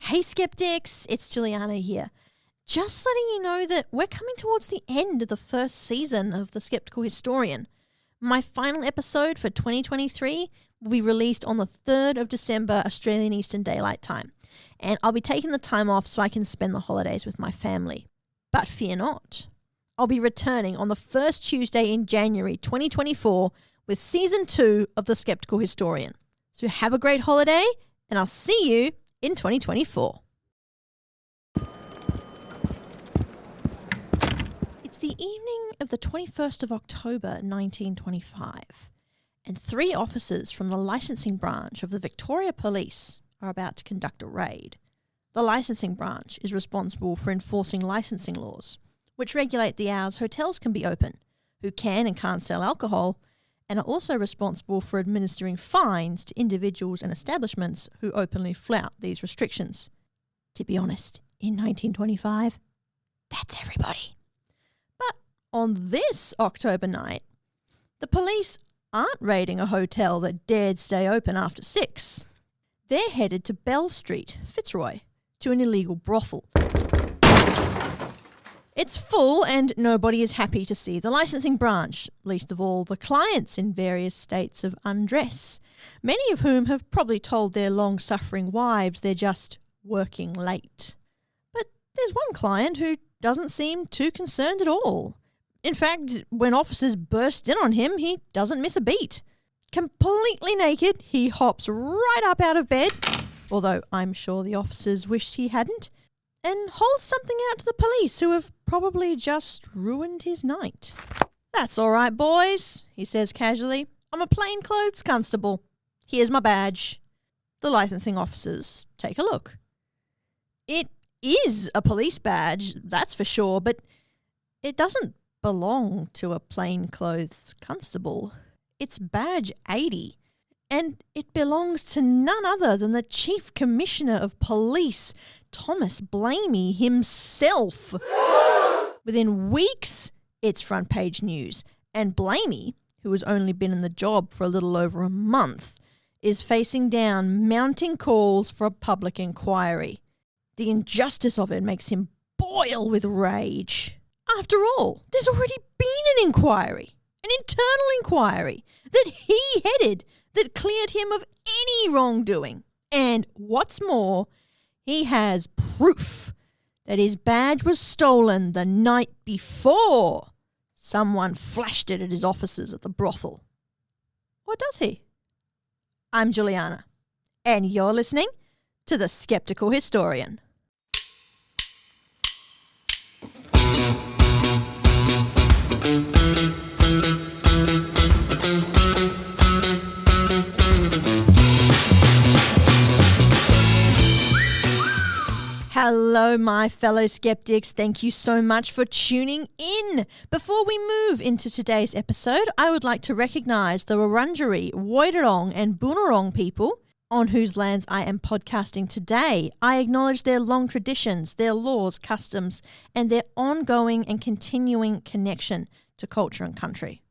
Hey skeptics, it's Juliana here. Just letting you know that we're coming towards the end of the first season of The Skeptical Historian. My final episode for 2023 will be released on the 3rd of December, Australian Eastern Daylight Time. And I'll be taking the time off so I can spend the holidays with my family. But fear not. I'll be returning on the first Tuesday in January 2024 with Season 2 of The Skeptical Historian. So have a great holiday, and I'll see you in 2024. It's the evening of the 21st of October 1925, and 3 officers from the licensing branch of the Victoria Police are about to conduct a raid. The licensing branch is responsible for enforcing licensing laws, which regulate the hours hotels can be open, who can and can't sell alcohol, and are also responsible for administering fines to individuals and establishments who openly flout these restrictions. To be honest, in 1925, that's everybody. But on this October night, the police aren't raiding a hotel that dared stay open after 6. They're headed to Bell Street, Fitzroy, to an illegal brothel. It's full and nobody is happy to see the licensing branch, least of all the clients in various states of undress, many of whom have probably told their long-suffering wives they're just working late. But there's one client who doesn't seem too concerned at all. In fact, when officers burst in on him, he doesn't miss a beat. Completely naked, he hops right up out of bed, although I'm sure the officers wished he hadn't, and holds something out to the police who have probably just ruined his night. "That's all right, boys," he says casually. "I'm a plainclothes constable. Here's my badge." The licensing officers take a look. It is a police badge, that's for sure, but it doesn't belong to a plainclothes constable. It's badge 80, and it belongs to none other than the Chief Commissioner of Police, Thomas Blamey himself. Within weeks, it's front page news, and Blamey, who has only been in the job for a little over a month, is facing down mounting calls for a public inquiry. The injustice of it makes him boil with rage. After all, there's already been an inquiry, an internal inquiry, that he headed that cleared him of any wrongdoing. And what's more, he has proof that his badge was stolen the night before someone flashed it at his officers at the brothel. Or does he? I'm Juliana, and you're listening to The Skeptical Historian. Hello, my fellow skeptics. Thank you so much for tuning in. Before we move into today's episode, I would like to recognise the Wurundjeri, Woiwurrung and Boonwurrung people on whose lands I am podcasting today. I acknowledge their long traditions, their laws, customs, and their ongoing and continuing connection to culture and country.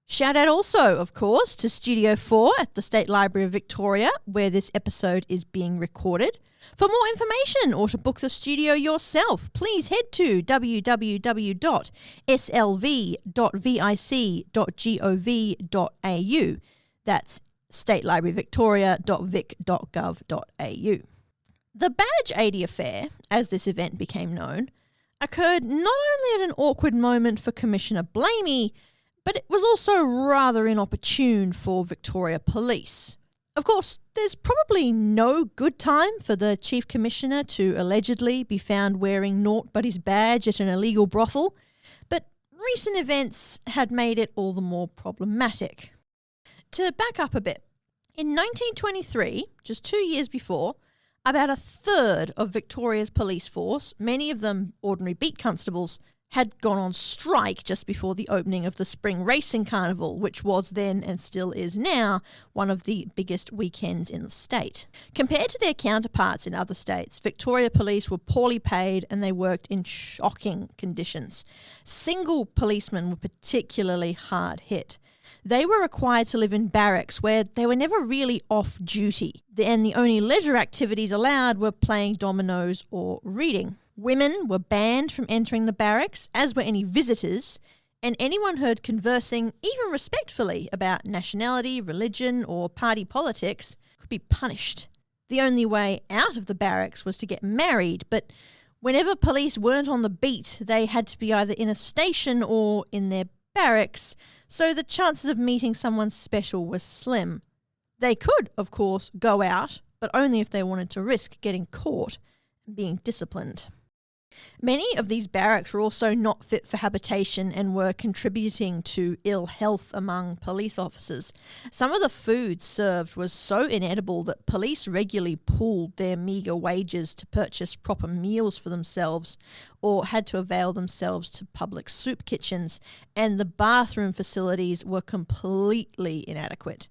Shout out also, of course, to Studio 4 at the State Library of Victoria, where this episode is being recorded. For more information or to book the studio yourself, please head to www.slv.vic.gov.au. That's statelibraryvictoria.vic.gov.au. The Badge 80 affair, as this event became known, occurred not only at an awkward moment for Commissioner Blamey, but it was also rather inopportune for Victoria Police. Of course, there's probably no good time for the Chief Commissioner to allegedly be found wearing naught but his badge at an illegal brothel, but recent events had made it all the more problematic. To back up a bit, in 1923, just 2 years before, about a third of Victoria's police force, many of them ordinary beat constables, had gone on strike just before the opening of the Spring Racing Carnival, which was then and still is now one of the biggest weekends in the state. Compared to their counterparts in other states, Victoria Police were poorly paid and they worked in shocking conditions. Single policemen were particularly hard hit. They were required to live in barracks where they were never really off duty, and the only leisure activities allowed were playing dominoes or reading. Women were banned from entering the barracks, as were any visitors, and anyone heard conversing, even respectfully, about nationality, religion, or party politics could be punished. The only way out of the barracks was to get married, but whenever police weren't on the beat, they had to be either in a station or in their barracks, so the chances of meeting someone special was slim. They could, of course, go out, but only if they wanted to risk getting caught and being disciplined. Many of these barracks were also not fit for habitation and were contributing to ill health among police officers. Some of the food served was so inedible that police regularly pooled their meagre wages to purchase proper meals for themselves or had to avail themselves to public soup kitchens, and the bathroom facilities were completely inadequate.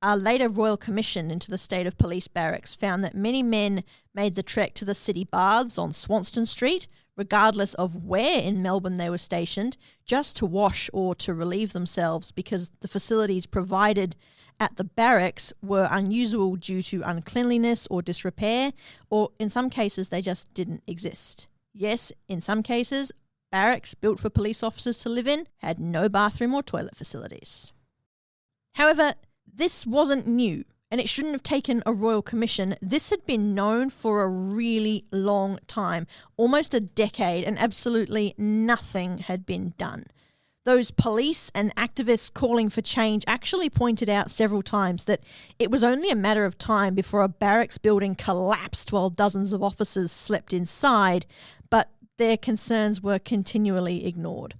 A later royal commission into the state of police barracks found that many men made the trek to the city baths on Swanston Street, regardless of where in Melbourne they were stationed, just to wash or to relieve themselves because the facilities provided at the barracks were unusable due to uncleanliness or disrepair, or in some cases they just didn't exist. Yes, in some cases, barracks built for police officers to live in had no bathroom or toilet facilities. However, this wasn't new, and it shouldn't have taken a royal commission. This had been known for a really long time, almost a decade, and absolutely nothing had been done. Those police and activists calling for change actually pointed out several times that it was only a matter of time before a barracks building collapsed while dozens of officers slept inside, but their concerns were continually ignored.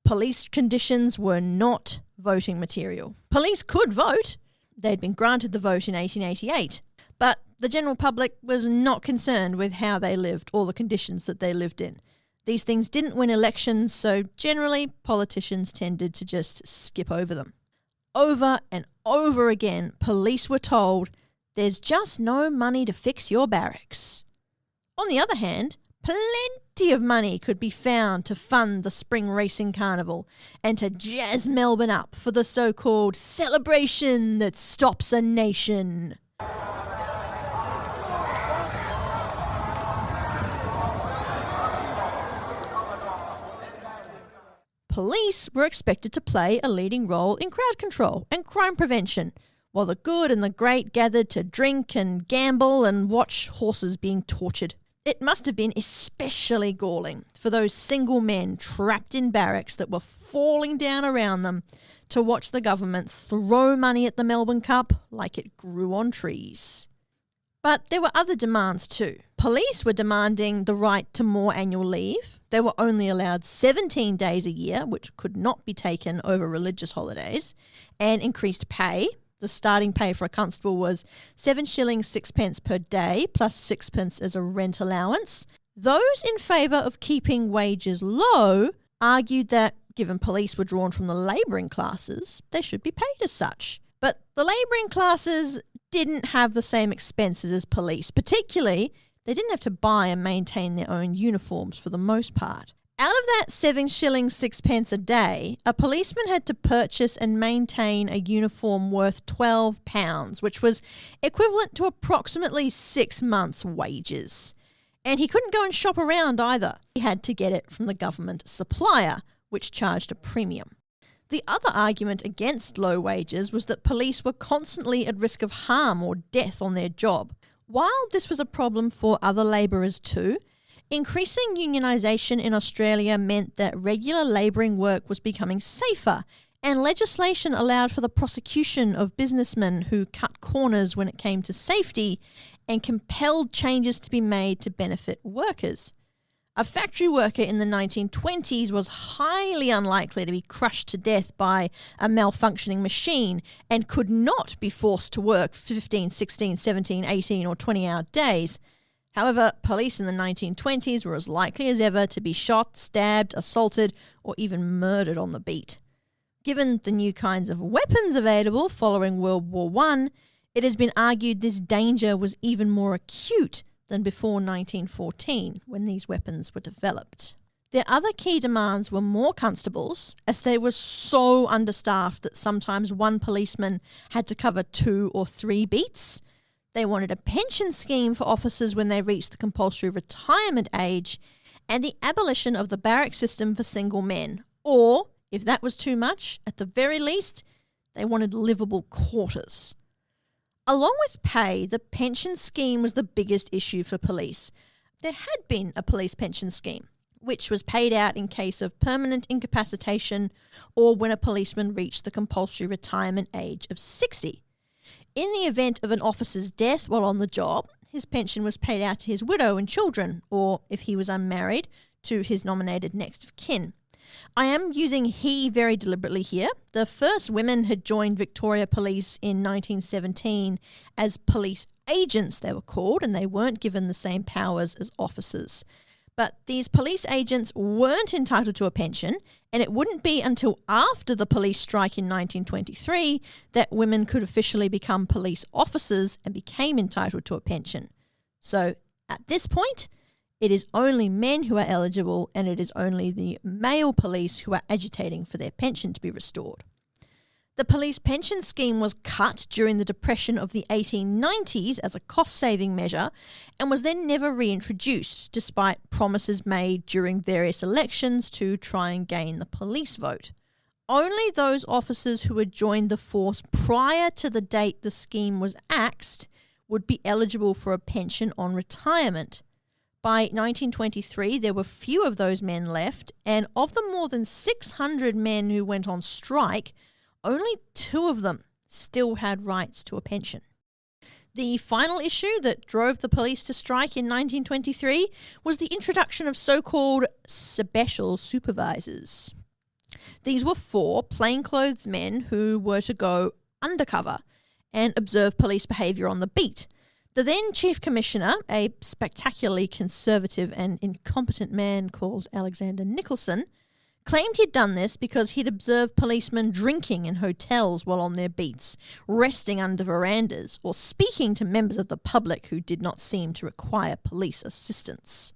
Police conditions were not voting material. Police could vote. They'd been granted the vote in 1888. But the general public was not concerned with how they lived or the conditions that they lived in. These things didn't win elections, so generally politicians tended to just skip over them. Over and over again, police were told, "There's just no money to fix your barracks." On the other hand, plenty of money could be found to fund the spring racing carnival and to jazz Melbourne up for the so-called celebration that stops a nation. Police were expected to play a leading role in crowd control and crime prevention, while the good and the great gathered to drink and gamble and watch horses being tortured. It must have been especially galling for those single men trapped in barracks that were falling down around them to watch the government throw money at the Melbourne Cup like it grew on trees. But there were other demands too. Police were demanding the right to more annual leave. They were only allowed 17 days a year, which could not be taken over religious holidays, and increased pay. The starting pay for a constable was 7 shillings 6 per day, plus 6 as a rent allowance. Those in favour of keeping wages low argued that, given police were drawn from the labouring classes, they should be paid as such. But the labouring classes didn't have the same expenses as police. Particularly, they didn't have to buy and maintain their own uniforms for the most part. Out of that 7 shillings 6 a day, a policeman had to purchase and maintain a uniform worth £12, which was equivalent to approximately 6 months' wages. And he couldn't go and shop around either. He had to get it from the government supplier, which charged a premium. The other argument against low wages was that police were constantly at risk of harm or death on their job. While this was a problem for other labourers too, increasing unionisation in Australia meant that regular labouring work was becoming safer, and legislation allowed for the prosecution of businessmen who cut corners when it came to safety and compelled changes to be made to benefit workers. A factory worker in the 1920s was highly unlikely to be crushed to death by a malfunctioning machine and could not be forced to work 15, 16, 17, 18 or 20-hour days. However, police in the 1920s were as likely as ever to be shot, stabbed, assaulted, or even murdered on the beat. Given the new kinds of weapons available following World War I, it has been argued this danger was even more acute than before 1914, when these weapons were developed. Their other key demands were more constables, as they were so understaffed that sometimes one policeman had to cover 2 or 3 beats. They wanted a pension scheme for officers when they reached the compulsory retirement age, and the abolition of the barrack system for single men. Or, if that was too much, at the very least, they wanted livable quarters. Along with pay, the pension scheme was the biggest issue for police. There had been a police pension scheme, which was paid out in case of permanent incapacitation or when a policeman reached the compulsory retirement age of 60. In the event of an officer's death while on the job, his pension was paid out to his widow and children, or, if he was unmarried, to his nominated next of kin. I am using he very deliberately here. The first women had joined Victoria Police in 1917 as police agents, they were called, and they weren't given the same powers as officers. But these police agents weren't entitled to a pension, and it wouldn't be until after the police strike in 1923 that women could officially become police officers and became entitled to a pension. So at this point, it is only men who are eligible, and it is only the male police who are agitating for their pension to be restored. The police pension scheme was cut during the Depression of the 1890s as a cost-saving measure and was then never reintroduced, despite promises made during various elections to try and gain the police vote. Only those officers who had joined the force prior to the date the scheme was axed would be eligible for a pension on retirement. By 1923, there were few of those men left, and of the more than 600 men who went on strike, only 2 of them still had rights to a pension. The final issue that drove the police to strike in 1923 was the introduction of so-called special supervisors. These were 4 plainclothes men who were to go undercover and observe police behaviour on the beat. The then Chief Commissioner, a spectacularly conservative and incompetent man called Alexander Nicholson, claimed he'd done this because he'd observed policemen drinking in hotels while on their beats, resting under verandas, or speaking to members of the public who did not seem to require police assistance.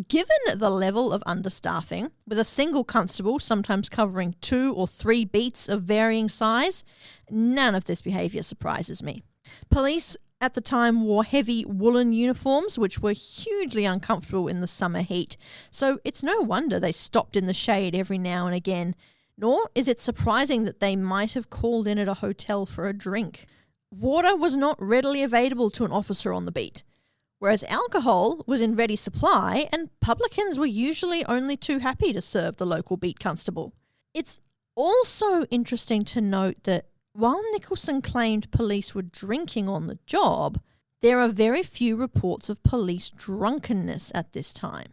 Given the level of understaffing, with a single constable sometimes covering 2 or 3 beats of varying size, none of this behaviour surprises me. Police at the time wore heavy woolen uniforms, which were hugely uncomfortable in the summer heat, so it's no wonder they stopped in the shade every now and again, nor is it surprising that they might have called in at a hotel for a drink. Water was not readily available to an officer on the beat, whereas alcohol was in ready supply and publicans were usually only too happy to serve the local beat constable. It's also interesting to note that while Nicholson claimed police were drinking on the job, there are very few reports of police drunkenness at this time.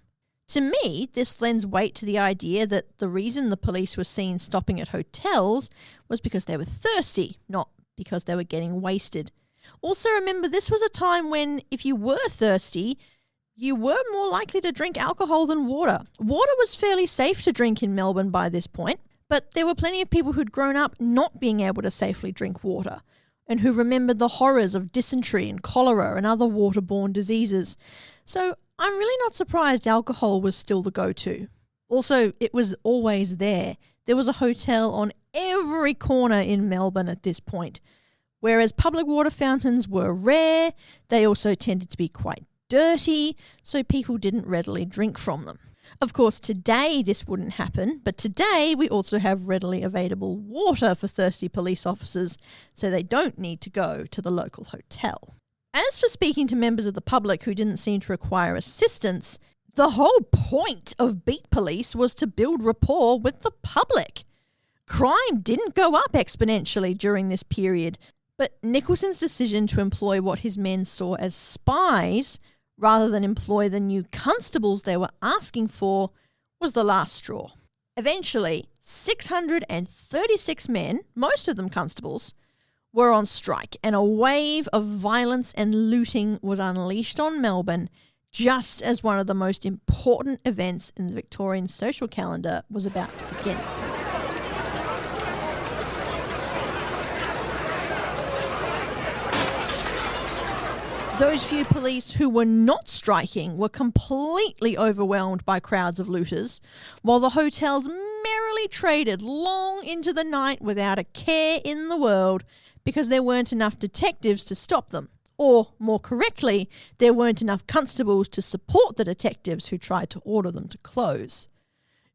To me, this lends weight to the idea that the reason the police were seen stopping at hotels was because they were thirsty, not because they were getting wasted. Also remember, this was a time when, if you were thirsty, you were more likely to drink alcohol than water. Water was fairly safe to drink in Melbourne by this point. But there were plenty of people who'd grown up not being able to safely drink water and who remembered the horrors of dysentery and cholera and other waterborne diseases. So I'm really not surprised alcohol was still the go-to. Also, it was always there. There was a hotel on every corner in Melbourne at this point. Whereas public water fountains were rare, they also tended to be quite dirty, so people didn't readily drink from them. Of course, today this wouldn't happen, but today we also have readily available water for thirsty police officers, so they don't need to go to the local hotel. As for speaking to members of the public who didn't seem to require assistance, the whole point of beat police was to build rapport with the public. Crime didn't go up exponentially during this period, but Nicholson's decision to employ what his men saw as spies rather than employ the new constables they were asking for was the last straw. Eventually, 636 men, most of them constables, were on strike, and a wave of violence and looting was unleashed on Melbourne just as one of the most important events in the Victorian social calendar was about to begin. Those few police who were not striking were completely overwhelmed by crowds of looters, while the hotels merrily traded long into the night without a care in the world because there weren't enough detectives to stop them. Or, more correctly, there weren't enough constables to support the detectives who tried to order them to close.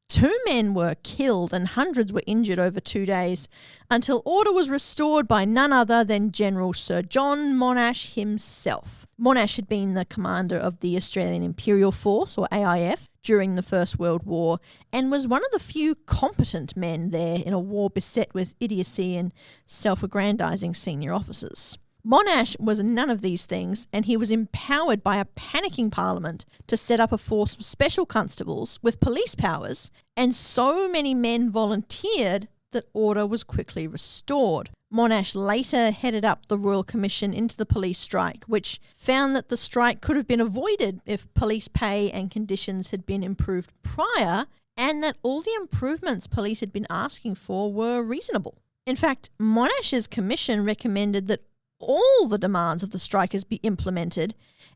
2 men were killed and hundreds were injured over 2 days until order was restored by none other than General Sir John Monash himself. Monash had been the commander of the Australian Imperial Force, or AIF, during the First World War and was one of the few competent men there in a war beset with idiocy and self-aggrandising senior officers. Monash was none of these things, and he was empowered by a panicking parliament to set up a force of special constables with police powers, and so many men volunteered that order was quickly restored. Monash later headed up the Royal Commission into the police strike, which found that the strike could have been avoided if police pay and conditions had been improved prior, and that all the improvements police had been asking for were reasonable. In fact, Monash's commission recommended that all the demands of the strikers be implemented,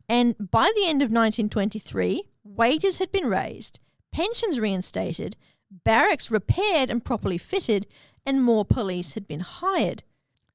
and by the end of 1923, wages had been raised, pensions reinstated, barracks repaired and properly fitted, and more police had been hired.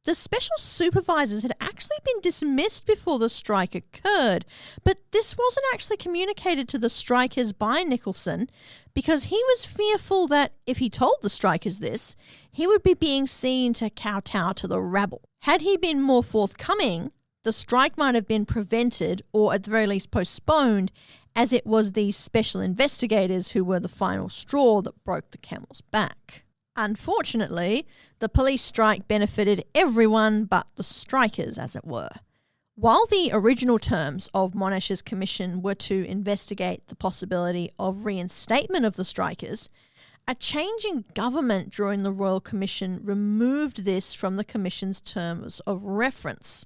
The special supervisors had actually been dismissed before the strike occurred, but this wasn't actually communicated to the strikers by Nicholson because he was fearful that if he told the strikers this, he would be being seen to kowtow to the rabble. Had he been more forthcoming, the strike might have been prevented or at the very least postponed, as it was these special investigators who were the final straw that broke the camel's back. Unfortunately, the police strike benefited everyone but the strikers, as it were. While the original terms of Monash's commission were to investigate the possibility of reinstatement of the strikers, a change in government during the Royal Commission removed this from the Commission's terms of reference.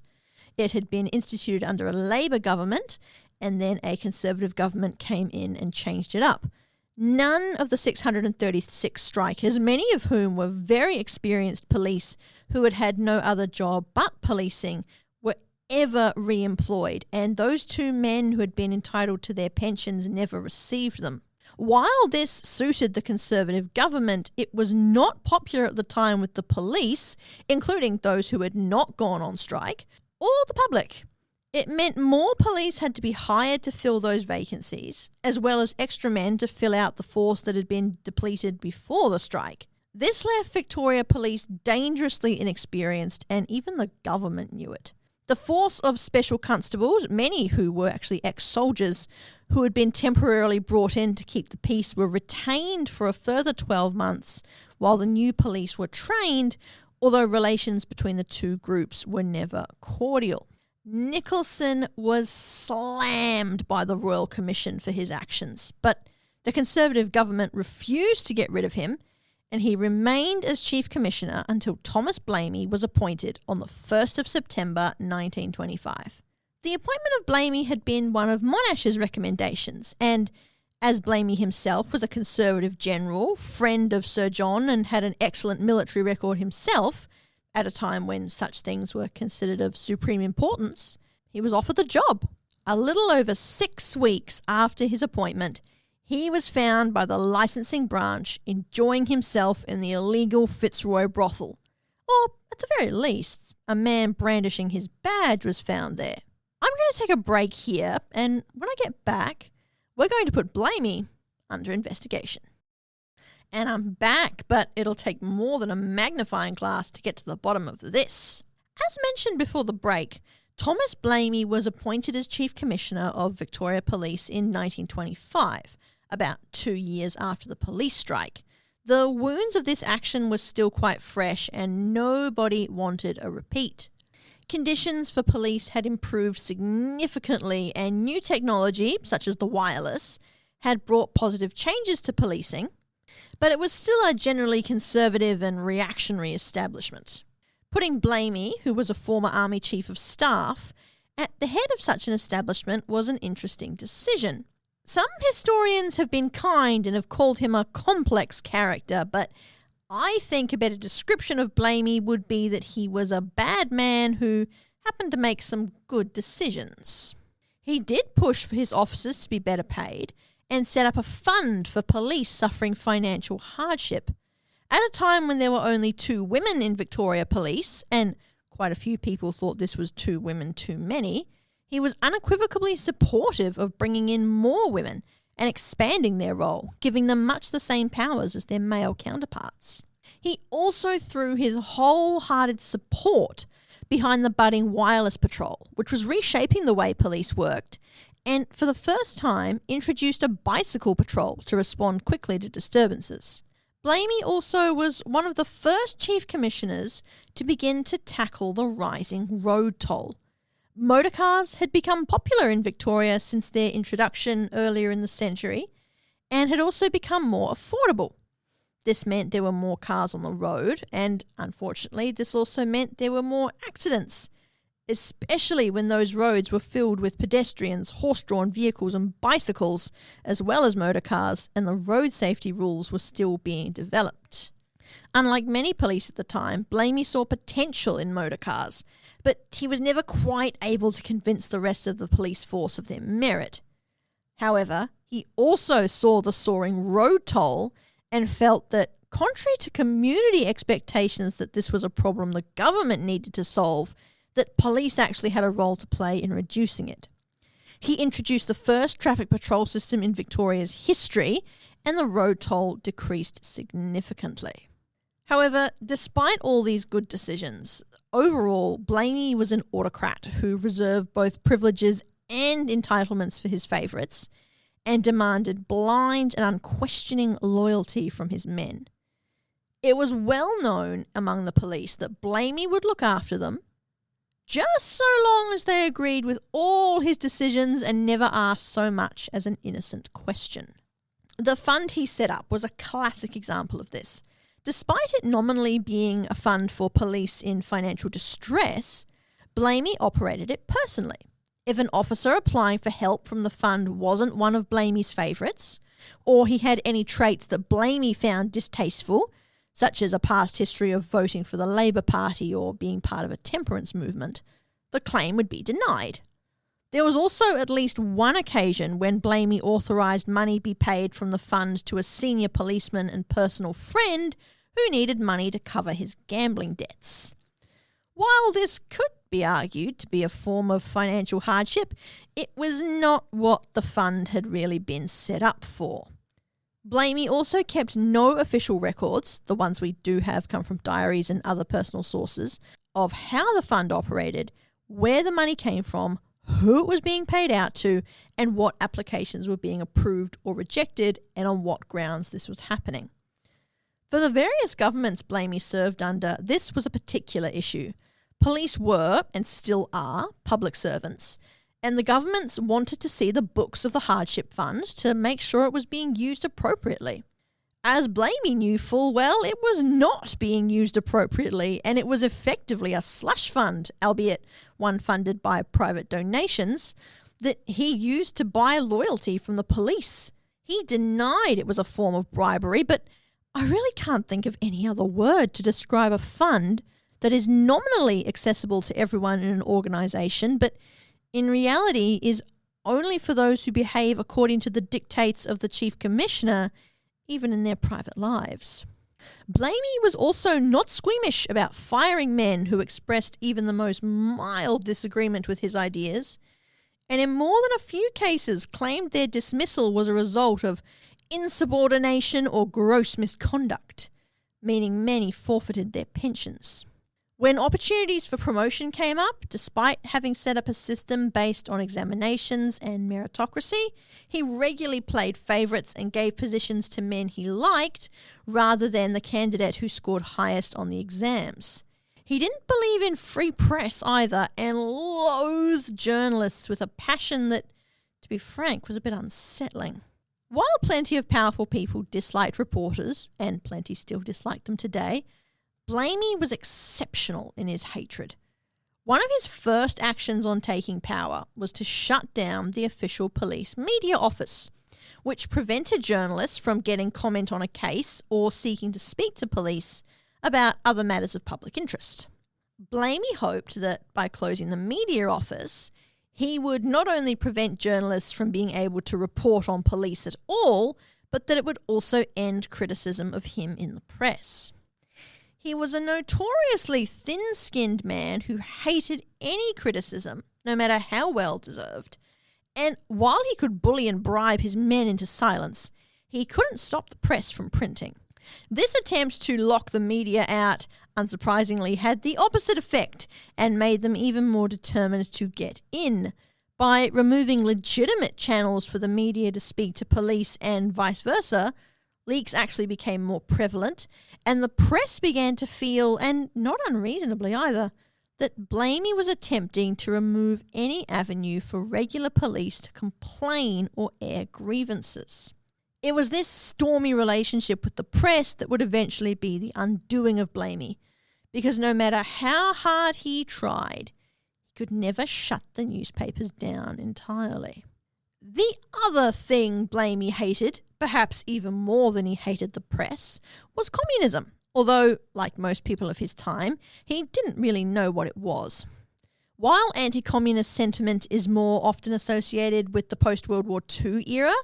It had been instituted under a Labour government, and then a Conservative government came in and changed it up. None of the 636 strikers, many of whom were very experienced police who had had no other job but policing, were ever re-employed, and those 2 men who had been entitled to their pensions never received them. While this suited the Conservative government, it was not popular at the time with the police, including those who had not gone on strike, or the public. It meant more police had to be hired to fill those vacancies, as well as extra men to fill out the force that had been depleted before the strike. This left Victoria Police dangerously inexperienced, and even the government knew it. The force of special constables, many who were actually ex-soldiers who had been temporarily brought in to keep the peace, were retained for a further 12 months while the new police were trained, although relations between the 2 groups were never cordial. Nicholson was slammed by the Royal Commission for his actions, but the Conservative government refused to get rid of him, and he remained as Chief Commissioner until Thomas Blamey was appointed on the 1st of September 1925. The appointment of Blamey had been one of Monash's recommendations, and as Blamey himself was a Conservative general, friend of Sir John, and had an excellent military record himself, at a time when such things were considered of supreme importance, he was offered the job. A little over 6 weeks after his appointment, he was found by the licensing branch enjoying himself in the illegal Fitzroy brothel. Or, at the very least, a man brandishing his badge was found there. I'm going to take a break here, and when I get back, we're going to put Blamey under investigation. And I'm back, but it'll take more than a magnifying glass to get to the bottom of this. As mentioned before the break, Thomas Blamey was appointed as Chief Commissioner of Victoria Police in 1925, about 2 years after the police strike. The wounds of this action were still quite fresh, and nobody wanted a repeat. Conditions for police had improved significantly, and new technology, such as the wireless, had brought positive changes to policing, but it was still a generally conservative and reactionary establishment. Putting Blamey, who was a former Army Chief of Staff, at the head of such an establishment was an interesting decision. Some historians have been kind and have called him a complex character, but I think a better description of Blamey would be that he was a bad man who happened to make some good decisions. He did push for his officers to be better paid and set up a fund for police suffering financial hardship. At a time when there were only 2 women in Victoria Police, and quite a few people thought this was 2 women too many, he was unequivocally supportive of bringing in more women and expanding their role, giving them much the same powers as their male counterparts. He also threw his wholehearted support behind the budding wireless patrol, which was reshaping the way police worked, and for the first time introduced a bicycle patrol to respond quickly to disturbances. Blamey also was one of the first chief commissioners to begin to tackle the rising road toll. Motorcars had become popular in Victoria since their introduction earlier in the century and had also become more affordable. This meant there were more cars on the road, and unfortunately this also meant there were more accidents, especially when those roads were filled with pedestrians, horse-drawn vehicles and bicycles, as well as motor cars, and the road safety rules were still being developed. Unlike many police at the time, Blamey saw potential in motor cars, but he was never quite able to convince the rest of the police force of their merit. However, he also saw the soaring road toll and felt that, contrary to community expectations that this was a problem the government needed to solve, that police actually had a role to play in reducing it. He introduced the first traffic patrol system in Victoria's history, and the road toll decreased significantly. However, despite all these good decisions, overall, Blamey was an autocrat who reserved both privileges and entitlements for his favourites, and demanded blind and unquestioning loyalty from his men. It was well known among the police that Blamey would look after them, just so long as they agreed with all his decisions and never asked so much as an innocent question. The fund he set up was a classic example of this. Despite it nominally being a fund for police in financial distress, Blamey operated it personally. If an officer applying for help from the fund wasn't one of Blamey's favourites, or he had any traits that Blamey found distasteful, such as a past history of voting for the Labor Party or being part of a temperance movement, the claim would be denied. There was also at least one occasion when Blamey authorised money be paid from the fund to a senior policeman and personal friend who needed money to cover his gambling debts. While this could be argued to be a form of financial hardship, it was not what the fund had really been set up for. Blamey also kept no official records, the ones we do have come from diaries and other personal sources, of how the fund operated, where the money came from, who it was being paid out to, and what applications were being approved or rejected, and on what grounds this was happening. For the various governments Blamey served under, this was a particular issue. Police were, and still are, public servants, and the governments wanted to see the books of the hardship fund to make sure it was being used appropriately. As Blamey knew full well, it was not being used appropriately, and it was effectively a slush fund, albeit one funded by private donations, that he used to buy loyalty from the police. He denied it was a form of bribery, but I really can't think of any other word to describe a fund that is nominally accessible to everyone in an organisation, but in reality is only for those who behave according to the dictates of the Chief Commissioner, even in their private lives. Blamey was also not squeamish about firing men who expressed even the most mild disagreement with his ideas, and in more than a few cases claimed their dismissal was a result of insubordination or gross misconduct, meaning many forfeited their pensions. When opportunities for promotion came up, despite having set up a system based on examinations and meritocracy, he regularly played favourites and gave positions to men he liked rather than the candidate who scored highest on the exams. He didn't believe in free press either and loathed journalists with a passion that, to be frank, was a bit unsettling. While plenty of powerful people disliked reporters, and plenty still dislike them today, Blamey was exceptional in his hatred. One of his first actions on taking power was to shut down the official police media office, which prevented journalists from getting comment on a case or seeking to speak to police about other matters of public interest. Blamey hoped that by closing the media office, he would not only prevent journalists from being able to report on police at all, but that it would also end criticism of him in the press. He was a notoriously thin-skinned man who hated any criticism, no matter how well deserved. And while he could bully and bribe his men into silence, he couldn't stop the press from printing. This attempt to lock the media out, unsurprisingly, had the opposite effect and made them even more determined to get in. By removing legitimate channels for the media to speak to police and vice versa, leaks actually became more prevalent, and the press began to feel, and not unreasonably either, that Blamey was attempting to remove any avenue for regular police to complain or air grievances. It was this stormy relationship with the press that would eventually be the undoing of Blamey, because no matter how hard he tried, he could never shut the newspapers down entirely. The other thing Blamey hated, perhaps even more than he hated the press, was communism, although, like most people of his time, he didn't really know what it was. While anti-communist sentiment is more often associated with the post-World War II era,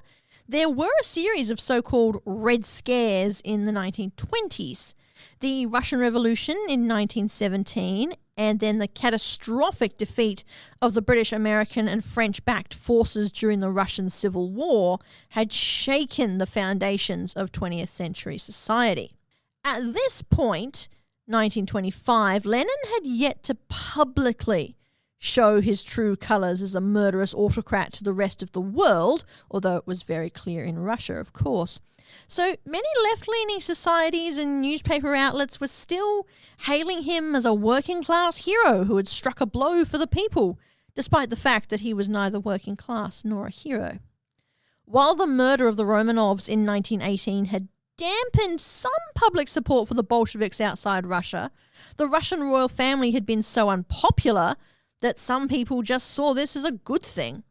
there were a series of so-called Red Scares in the 1920s. The Russian Revolution in 1917, and then the catastrophic defeat of the British, American and French-backed forces during the Russian Civil War had shaken the foundations of 20th century society. At this point, 1925, Lenin had yet to publicly show his true colours as a murderous autocrat to the rest of the world, although it was very clear in Russia, of course. So many left-leaning societies and newspaper outlets were still hailing him as a working-class hero who had struck a blow for the people, despite the fact that he was neither working class nor a hero. While the murder of the Romanovs in 1918 had dampened some public support for the Bolsheviks outside Russia, the Russian royal family had been so unpopular that some people just saw this as a good thing.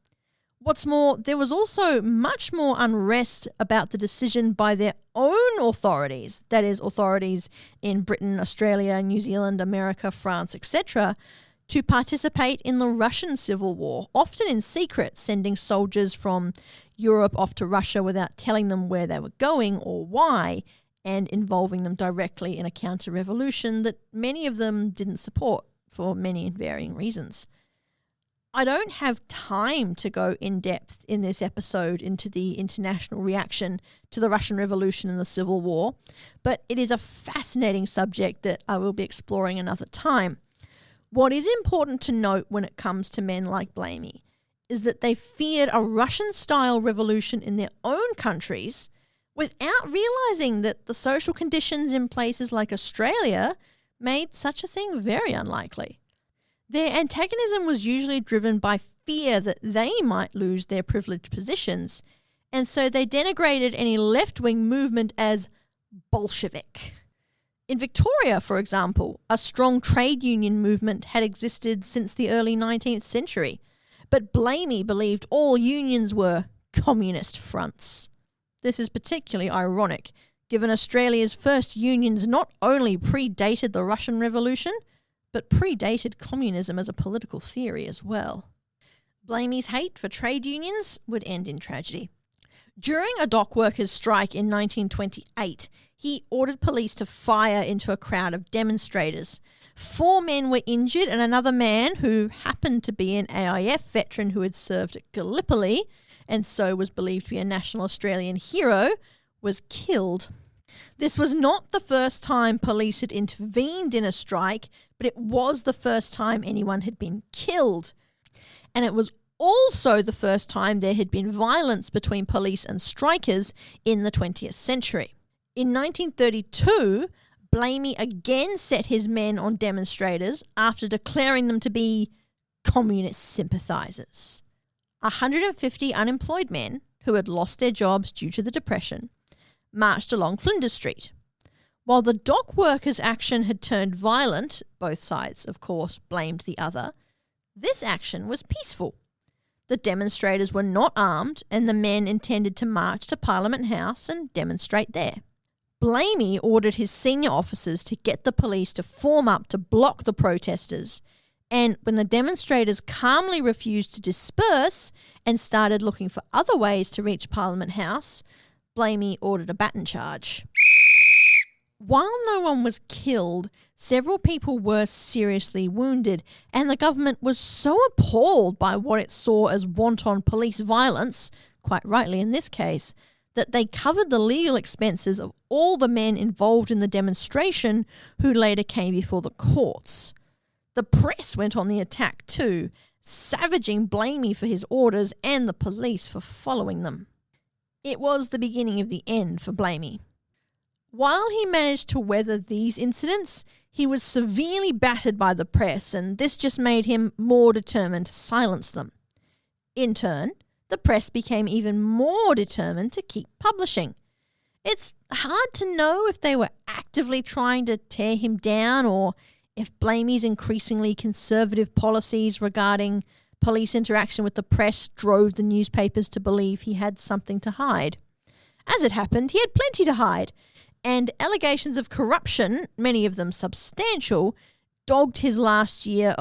What's more, there was also much more unrest about the decision by their own authorities, that is, authorities in Britain, Australia, New Zealand, America, France, etc., to participate in the Russian Civil War, often in secret, sending soldiers from Europe off to Russia without telling them where they were going or why, and involving them directly in a counter-revolution that many of them didn't support for many and varying reasons. I don't have time to go in depth in this episode into the international reaction to the Russian Revolution and the Civil War, but it is a fascinating subject that I will be exploring another time. What is important to note when it comes to men like Blamey is that they feared a Russian-style revolution in their own countries without realising that the social conditions in places like Australia made such a thing very unlikely. Their antagonism was usually driven by fear that they might lose their privileged positions, and so they denigrated any left-wing movement as Bolshevik. In Victoria, for example, a strong trade union movement had existed since the early 19th century, but Blamey believed all unions were communist fronts. This is particularly ironic, given Australia's first unions not only predated the Russian Revolution, but predated communism as a political theory as well. Blamey's hate for trade unions would end in tragedy. During a dock workers' strike in 1928, he ordered police to fire into a crowd of demonstrators. 4 men were injured, and another man, who happened to be an AIF veteran who had served at Gallipoli, and so was believed to be a national Australian hero, was killed. This was not the first time police had intervened in a strike, but it was the first time anyone had been killed. And it was also the first time there had been violence between police and strikers in the 20th century. In 1932, Blamey again set his men on demonstrators after declaring them to be communist sympathisers. 150 unemployed men who had lost their jobs due to the Depression marched along Flinders Street. While the dock workers' action had turned violent, both sides, of course, blamed the other, this action was peaceful. The demonstrators were not armed, and the men intended to march to Parliament House and demonstrate there. Blamey ordered his senior officers to get the police to form up to block the protesters. And when the demonstrators calmly refused to disperse and started looking for other ways to reach Parliament House, Blamey ordered a baton charge. While no one was killed, several people were seriously wounded, and the government was so appalled by what it saw as wanton police violence, quite rightly in this case, that they covered the legal expenses of all the men involved in the demonstration who later came before the courts. The press went on the attack too, savaging Blamey for his orders and the police for following them. It was the beginning of the end for Blamey. While he managed to weather these incidents, he was severely battered by the press, and this just made him more determined to silence them. In turn, the press became even more determined to keep publishing. It's hard to know if they were actively trying to tear him down or if Blamey's increasingly conservative policies regarding police interaction with the press drove the newspapers to believe he had something to hide. As it happened, he had plenty to hide, and allegations of corruption, many of them substantial, dogged his last year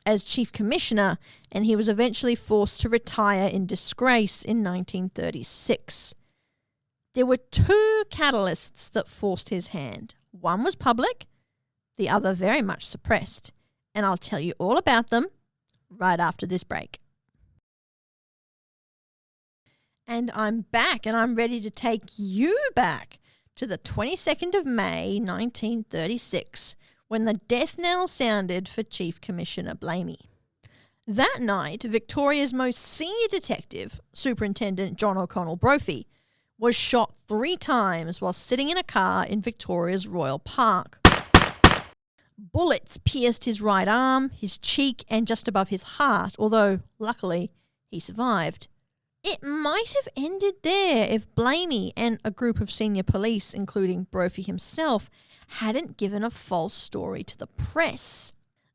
as Chief Commissioner, and he was eventually forced to retire in disgrace in 1936. There were two catalysts that forced his hand. One was public, the other very much suppressed, and I'll tell you all about them right after this break. And I'm back, and I'm ready to take you back to the 22nd of May 1936, when the death knell sounded for Chief Commissioner Blamey. That night, Victoria's most senior detective, Superintendent John O'Connell Brophy, was shot 3 times while sitting in a car in Victoria's Royal Park. Bullets pierced his right arm, his cheek, and just above his heart, although, luckily, he survived. It might have ended there if Blamey and a group of senior police, including Brophy himself, hadn't given a false story to the press.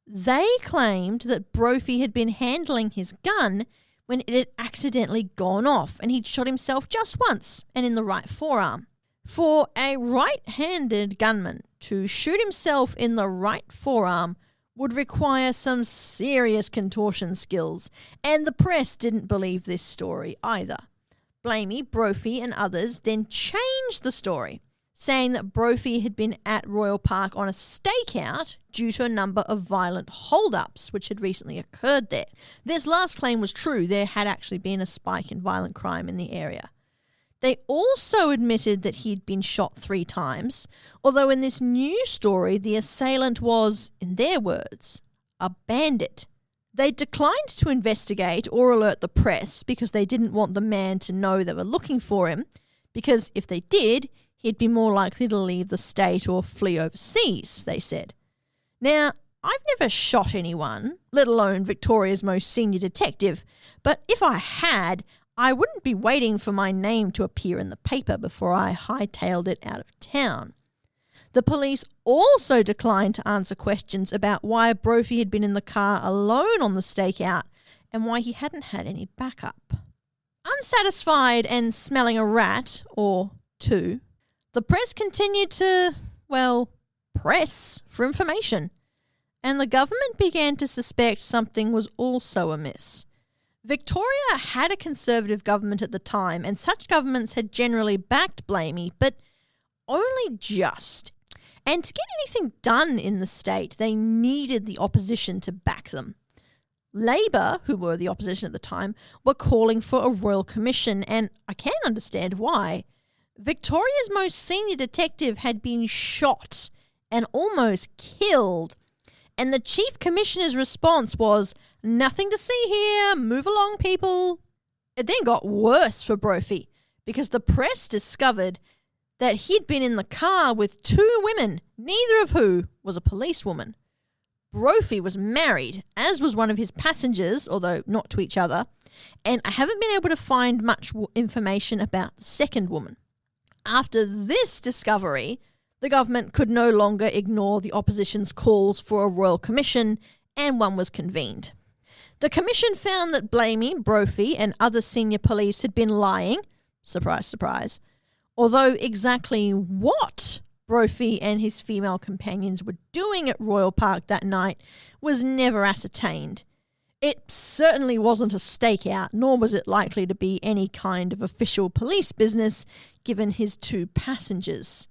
They claimed that Brophy had been handling his gun when it had accidentally gone off and he'd shot himself just once and in the right forearm. For a right-handed gunman to shoot himself in the right forearm would require some serious contortion skills, and the press didn't believe this story either. Blamey, Brophy and others then changed the story, saying that Brophy had been at Royal Park on a stakeout due to a number of violent hold-ups which had recently occurred there. This last claim was true. There had actually been a spike in violent crime in the area. They also admitted that he'd been shot 3 times, although in this new story, the assailant was, in their words, a bandit. They declined to investigate or alert the press because they didn't want the man to know they were looking for him, because if they did, he'd be more likely to leave the state or flee overseas, they said. Now, I've never shot anyone, let alone Victoria's most senior detective, but if I had, I wouldn't be waiting for my name to appear in the paper before I hightailed it out of town. The police also declined to answer questions about why Brophy had been in the car alone on the stakeout and why he hadn't had any backup. Unsatisfied and smelling a rat, or 2, the press continued to, press for information, and the government began to suspect something was also amiss. Victoria had a conservative government at the time, and such governments had generally backed Blamey, but only just. And to get anything done in the state, they needed the opposition to back them. Labour, who were the opposition at the time, were calling for a royal commission, and I can understand why. Victoria's most senior detective had been shot and almost killed, and the Chief Commissioner's response was, "Nothing to see here, move along, people." It then got worse for Brophy because the press discovered that he'd been in the car with 2 women, neither of who was a policewoman. Brophy was married, as was one of his passengers, although not to each other, and I haven't been able to find much information about the second woman. After this discovery, the government could no longer ignore the opposition's calls for a royal commission, and one was convened. The commission found that Blamey, Brophy and other senior police had been lying, surprise, surprise, Although exactly what Brophy and his female companions were doing at Royal Park that night was never ascertained. It certainly wasn't a stakeout, nor was it likely to be any kind of official police business, given his 2 passengers.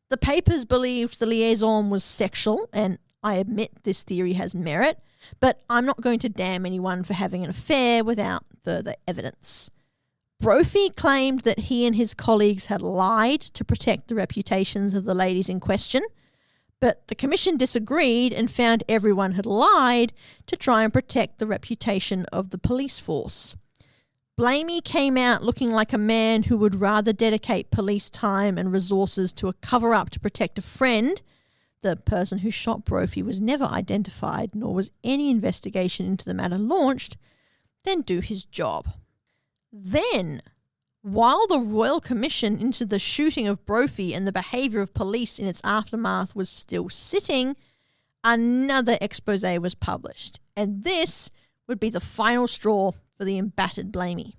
The papers believed the liaison was sexual, and I admit this theory has merit, but I'm not going to damn anyone for having an affair without further evidence. Brophy claimed that he and his colleagues had lied to protect the reputations of the ladies in question, but the commission disagreed and found everyone had lied to try and protect the reputation of the police force. Blamey came out looking like a man who would rather dedicate police time and resources to a cover-up to protect a friend. The person who shot Brophy was never identified, nor was any investigation into the matter launched, than do his job. Then, while the Royal Commission into the shooting of Brophy and the behaviour of police in its aftermath was still sitting, another expose was published, and this would be the final straw for the embattered Blamey.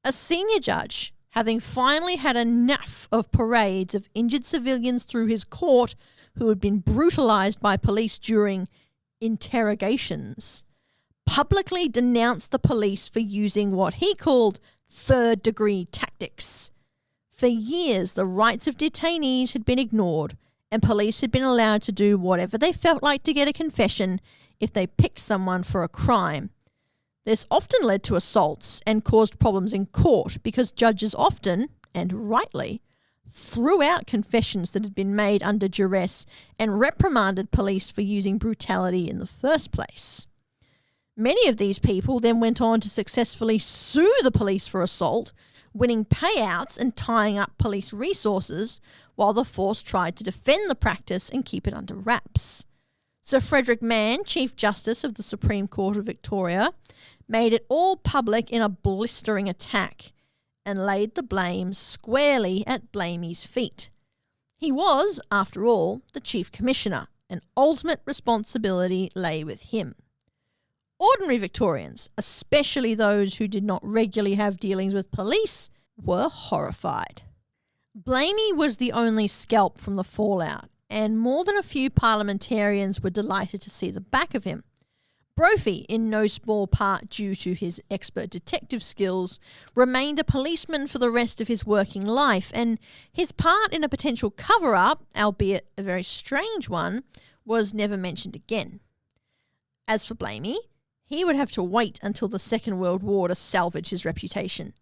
A senior judge, having finally had enough of parades of injured civilians through his court who had been brutalised by police during interrogations, publicly denounced the police for using what he called third-degree tactics. For years, the rights of detainees had been ignored, and police had been allowed to do whatever they felt like to get a confession if they picked someone for a crime. This often led to assaults and caused problems in court because judges often, and rightly, threw out confessions that had been made under duress and reprimanded police for using brutality in the first place. Many of these people then went on to successfully sue the police for assault, winning payouts and tying up police resources, while the force tried to defend the practice and keep it under wraps. Sir Frederick Mann, Chief Justice of the Supreme Court of Victoria, made it all public in a blistering attack and laid the blame squarely at Blamey's feet. He was, after all, the Chief Commissioner, and ultimate responsibility lay with him. Ordinary Victorians, especially those who did not regularly have dealings with police, were horrified. Blamey was the only scalp from the fallout, and more than a few parliamentarians were delighted to see the back of him. Brophy, in no small part due to his expert detective skills, remained a policeman for the rest of his working life, and his part in a potential cover-up, albeit a very strange one, was never mentioned again. As for Blamey, he would have to wait until the Second World War to salvage his reputation.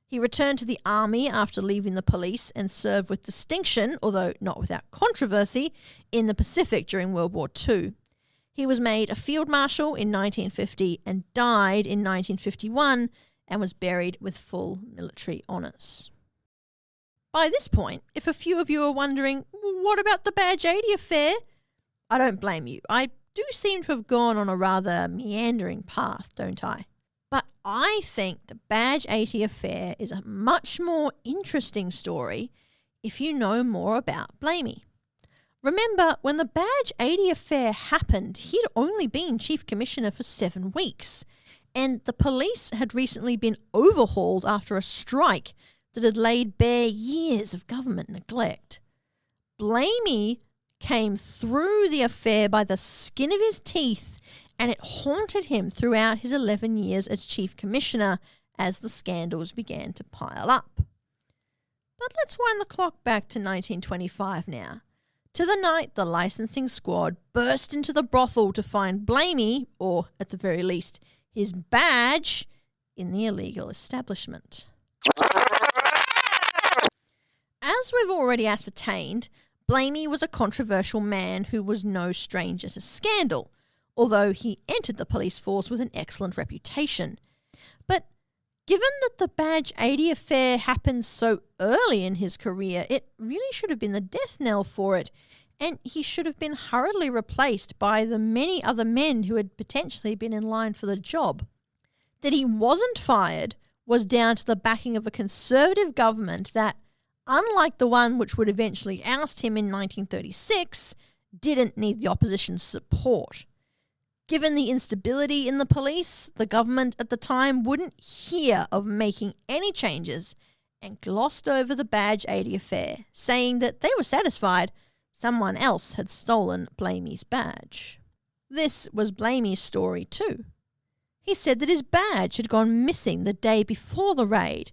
He returned to the army after leaving the police and served with distinction, although not without controversy, in the Pacific during World War II. He was made a field marshal in 1950 and died in 1951 and was buried with full military honours. By this point, if a few of you are wondering, what about the Badge 80 affair? I don't blame you. I do seem to have gone on a rather meandering path, don't I? But I think the Badge 80 affair is a much more interesting story if you know more about Blamey. Remember, when the Badge 80 affair happened, he'd only been Chief Commissioner for 7 weeks, and the police had recently been overhauled after a strike that had laid bare years of government neglect. Blamey came through the affair by the skin of his teeth, and it haunted him throughout his 11 years as Chief Commissioner as the scandals began to pile up. But let's wind the clock back to 1925 now, to the night the licensing squad burst into the brothel to find Blamey, or at the very least his badge, in the illegal establishment. As we've already ascertained, Blamey was a controversial man who was no stranger to scandal, although he entered the police force with an excellent reputation. But given that the Badge 80 affair happened so early in his career, it really should have been the death knell for it, and he should have been hurriedly replaced by the many other men who had potentially been in line for the job. That he wasn't fired was down to the backing of a Conservative government that, unlike the one which would eventually oust him in 1936, didn't need the opposition's support. Given the instability in the police, the government at the time wouldn't hear of making any changes, and glossed over the badge 80 affair, saying that they were satisfied someone else had stolen Blamey's badge. This was Blamey's story too. He said that his badge had gone missing the day before the raid,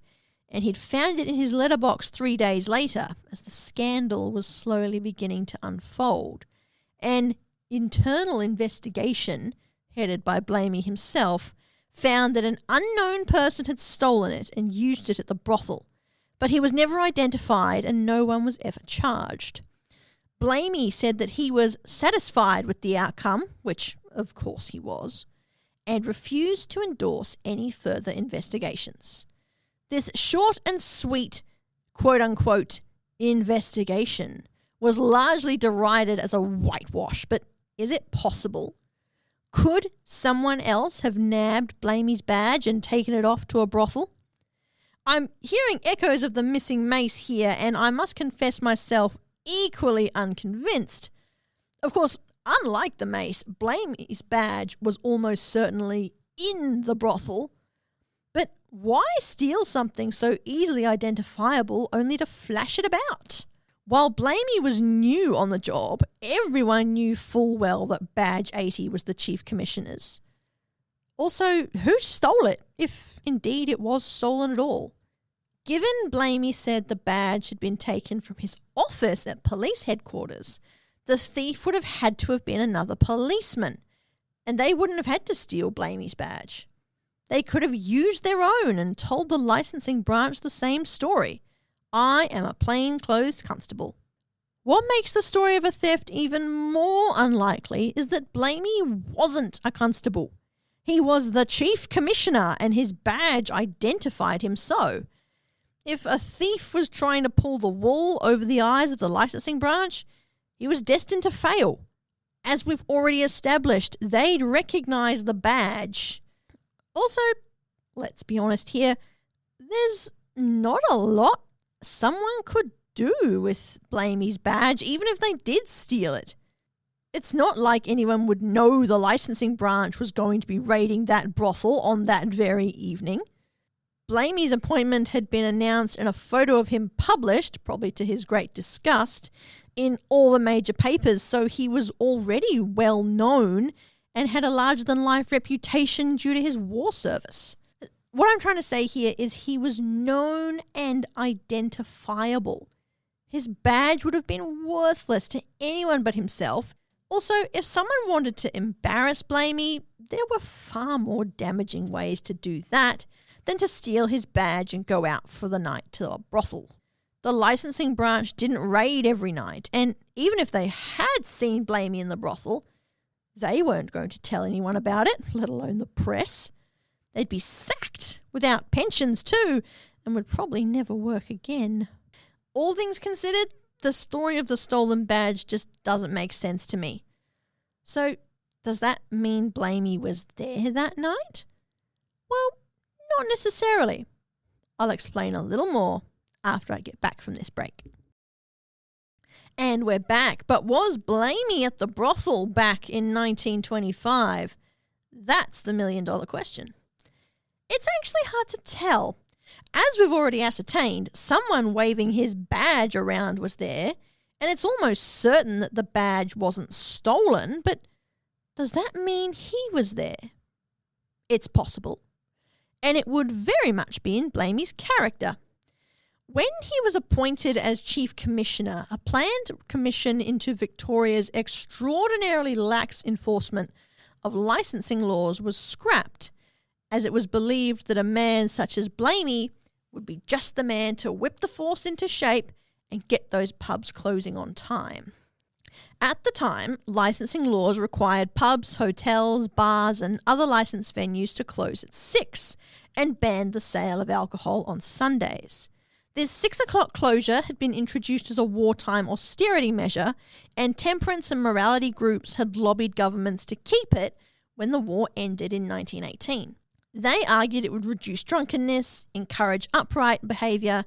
and he'd found it in his letterbox 3 days later as the scandal was slowly beginning to unfold. An internal investigation, headed by Blamey himself, found that an unknown person had stolen it and used it at the brothel, but he was never identified and no one was ever charged. Blamey said that he was satisfied with the outcome, which of course he was, and refused to endorse any further investigations. This short and sweet, quote-unquote, investigation was largely derided as a whitewash, but is it possible? Could someone else have nabbed Blamey's badge and taken it off to a brothel? I'm hearing echoes of the missing mace here, and I must confess myself equally unconvinced. Of course, unlike the mace, Blamey's badge was almost certainly in the brothel. But why steal something so easily identifiable only to flash it about? While Blamey was new on the job, everyone knew full well that badge 80 was the chief commissioner's. Also, who stole it, if indeed it was stolen at all? Given Blamey said the badge had been taken from his office at police headquarters, the thief would have had to have been another policeman, and they wouldn't have had to steal Blamey's badge. They could have used their own and told the licensing branch the same story. I am a plainclothes constable. What makes the story of a theft even more unlikely is that Blamey wasn't a constable. He was the chief commissioner and his badge identified him so. If a thief was trying to pull the wool over the eyes of the licensing branch, he was destined to fail. As we've already established, they'd recognise the badge. Also, let's be honest here, there's not a lot someone could do with Blamey's badge, even if they did steal it. It's not like anyone would know the licensing branch was going to be raiding that brothel on that very evening. Blamey's appointment had been announced and a photo of him published, probably to his great disgust, in all the major papers, so he was already well known and had a larger-than-life reputation due to his war service. What I'm trying to say here is he was known and identifiable. His badge would have been worthless to anyone but himself. Also, if someone wanted to embarrass Blamey, there were far more damaging ways to do that than to steal his badge and go out for the night to a brothel. The licensing branch didn't raid every night, and even if they had seen Blamey in the brothel, they weren't going to tell anyone about it, let alone the press. They'd be sacked, without pensions too, and would probably never work again. All things considered, the story of the stolen badge just doesn't make sense to me. So, does that mean Blamey was there that night? Well, not necessarily. I'll explain a little more after I get back from this break. And we're back, but was Blamey at the brothel back in 1925? That's the million-dollar question. It's actually hard to tell. As we've already ascertained, someone waving his badge around was there, and it's almost certain that the badge wasn't stolen, but does that mean he was there? It's possible. And it would very much be in Blamey's character. When he was appointed as Chief Commissioner, a planned commission into Victoria's extraordinarily lax enforcement of licensing laws was scrapped, as it was believed that a man such as Blamey would be just the man to whip the force into shape and get those pubs closing on time. At the time, licensing laws required pubs, hotels, bars and other licensed venues to close at 6 and banned the sale of alcohol on Sundays. This 6 o'clock closure had been introduced as a wartime austerity measure, and temperance and morality groups had lobbied governments to keep it when the war ended in 1918. They argued it would reduce drunkenness, encourage upright behaviour,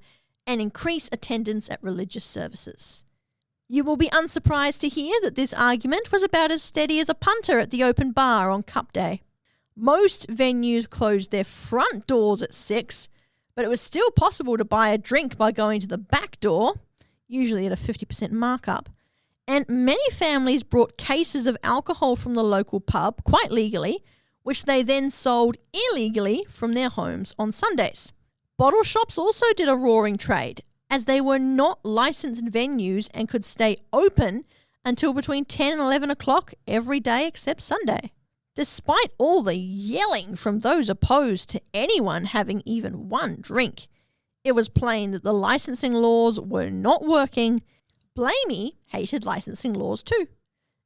and increase attendance at religious services. You will be unsurprised to hear that this argument was about as steady as a punter at the open bar on Cup Day. Most venues closed their front doors at 6, But it was still possible to buy a drink by going to the back door, usually at a 50% markup. And many families brought cases of alcohol from the local pub, quite legally, which they then sold illegally from their homes on Sundays. Bottle shops also did a roaring trade, as they were not licensed venues and could stay open until between 10 and 11 o'clock every day except Sunday. Despite all the yelling from those opposed to anyone having even one drink, it was plain that the licensing laws were not working. Blamey hated licensing laws too,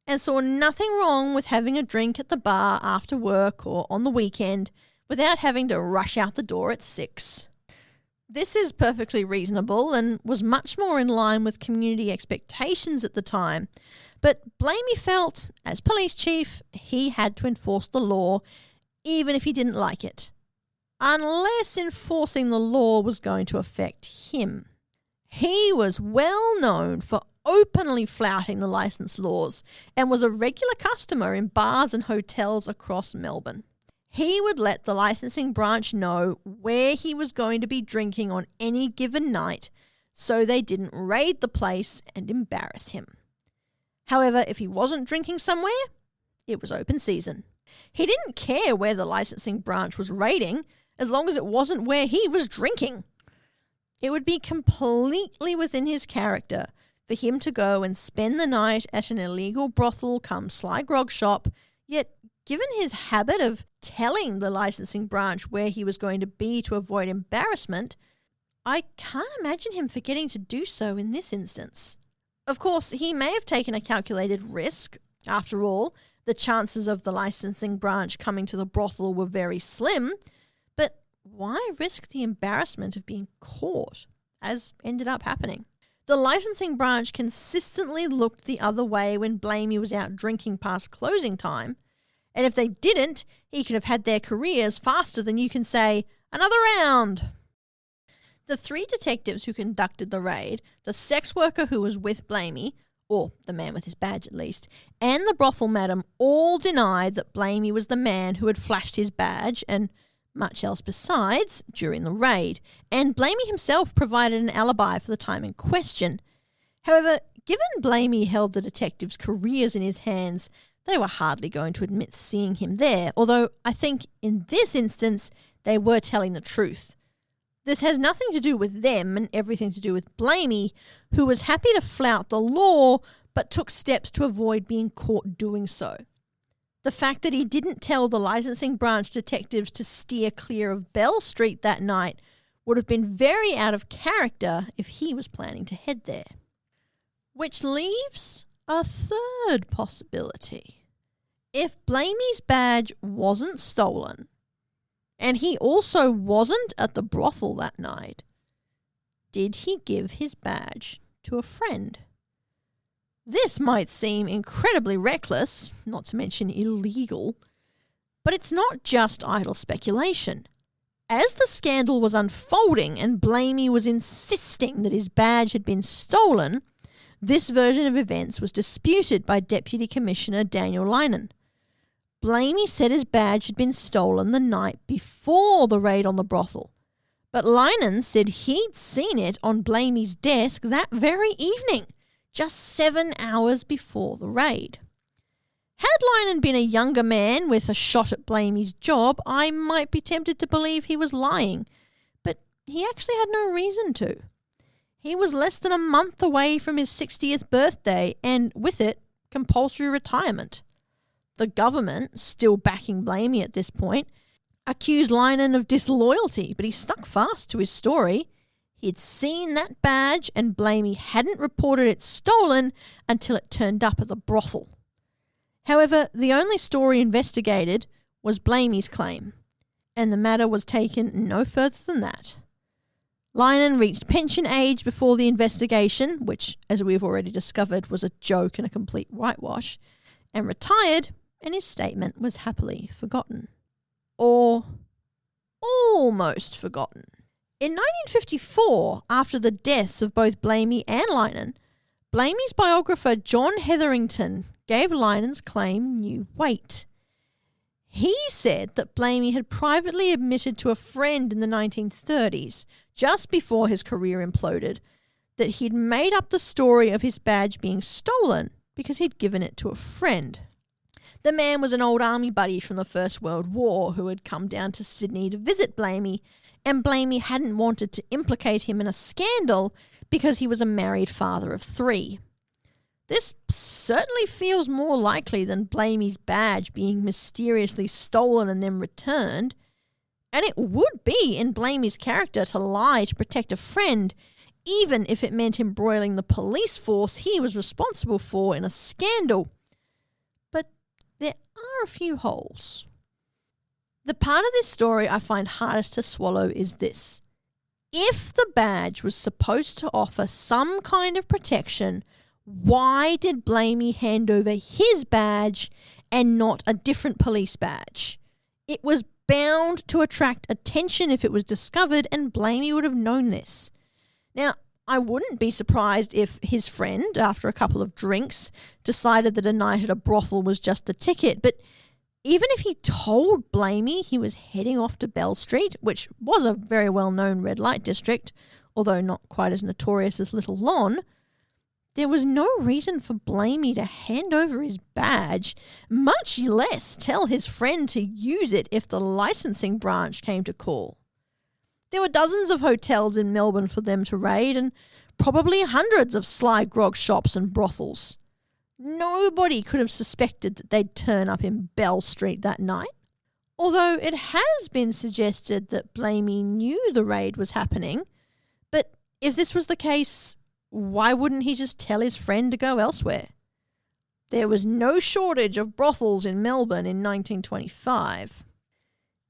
and saw nothing wrong with having a drink at the bar after work or on the weekend without having to rush out the door at 6. This is perfectly reasonable and was much more in line with community expectations at the time, but Blamey felt, as police chief, he had to enforce the law even if he didn't like it, unless enforcing the law was going to affect him. He was well known for openly flouting the licence laws and was a regular customer in bars and hotels across Melbourne. He would let the licensing branch know where he was going to be drinking on any given night so they didn't raid the place and embarrass him. However, if he wasn't drinking somewhere, it was open season. He didn't care where the licensing branch was raiding as long as it wasn't where he was drinking. It would be completely within his character for him to go and spend the night at an illegal brothel come sly grog shop, yet given his habit of telling the licensing branch where he was going to be to avoid embarrassment, I can't imagine him forgetting to do so in this instance. Of course, he may have taken a calculated risk. After all, the chances of the licensing branch coming to the brothel were very slim, but why risk the embarrassment of being caught, as ended up happening? The licensing branch consistently looked the other way when Blamey was out drinking past closing time, and if they didn't, he could have had their careers faster than you can say, "Another round." The 3 detectives who conducted the raid, the sex worker who was with Blamey, or the man with his badge at least, and the brothel madam all denied that Blamey was the man who had flashed his badge and much else besides during the raid, and Blamey himself provided an alibi for the time in question. However, given Blamey held the detectives' careers in his hands, they were hardly going to admit seeing him there, although I think in this instance they were telling the truth. This has nothing to do with them and everything to do with Blamey, who was happy to flout the law but took steps to avoid being caught doing so. The fact that he didn't tell the licensing branch detectives to steer clear of Bell Street that night would have been very out of character if he was planning to head there. Which leaves a third possibility. If Blamey's badge wasn't stolen, and he also wasn't at the brothel that night, did he give his badge to a friend? This might seem incredibly reckless, not to mention illegal, but it's not just idle speculation. As the scandal was unfolding and Blamey was insisting that his badge had been stolen, this version of events was disputed by Deputy Commissioner Daniel Lynon. Blamey said his badge had been stolen the night before the raid on the brothel, but Lynon said he'd seen it on Blamey's desk that very evening, just 7 hours before the raid. Had Lynon been a younger man with a shot at Blamey's job, I might be tempted to believe he was lying, but he actually had no reason to. He was less than a month away from his 60th birthday and, with it, compulsory retirement. The government, still backing Blamey at this point, accused Lynon of disloyalty, but he stuck fast to his story. He'd seen that badge and Blamey hadn't reported it stolen until it turned up at the brothel. However, the only story investigated was Blamey's claim, and the matter was taken no further than that. Lynon reached pension age before the investigation, which, as we've already discovered, was a joke and a complete whitewash, and retired, and his statement was happily forgotten. Or almost forgotten. In 1954, after the deaths of both Blamey and Lynon, Blamey's biographer John Hetherington gave Lynon's claim new weight. He said that Blamey had privately admitted to a friend in the 1930s, just before his career imploded, that he'd made up the story of his badge being stolen because he'd given it to a friend. The man was an old army buddy from the First World War who had come down to Sydney to visit Blamey, and Blamey hadn't wanted to implicate him in a scandal because he was a married father of 3. This certainly feels more likely than Blamey's badge being mysteriously stolen and then returned, and it would be in Blamey's character to lie to protect a friend, even if it meant embroiling the police force he was responsible for in a scandal. But there are a few holes. The part of this story I find hardest to swallow is this. If the badge was supposed to offer some kind of protection, why did Blamey hand over his badge and not a different police badge? It was bound to attract attention if it was discovered, and Blamey would have known this. Now, I wouldn't be surprised if his friend, after a couple of drinks, decided that a night at a brothel was just the ticket, but even if he told Blamey he was heading off to Bell Street, which was a very well-known red light district, although not quite as notorious as Little Lawn, there was no reason for Blamey to hand over his badge, much less tell his friend to use it if the licensing branch came to call. There were dozens of hotels in Melbourne for them to raid, and probably hundreds of sly grog shops and brothels. Nobody could have suspected that they'd turn up in Bell Street that night. Although it has been suggested that Blamey knew the raid was happening, but if this was the case, why wouldn't he just tell his friend to go elsewhere? There was no shortage of brothels in Melbourne in 1925.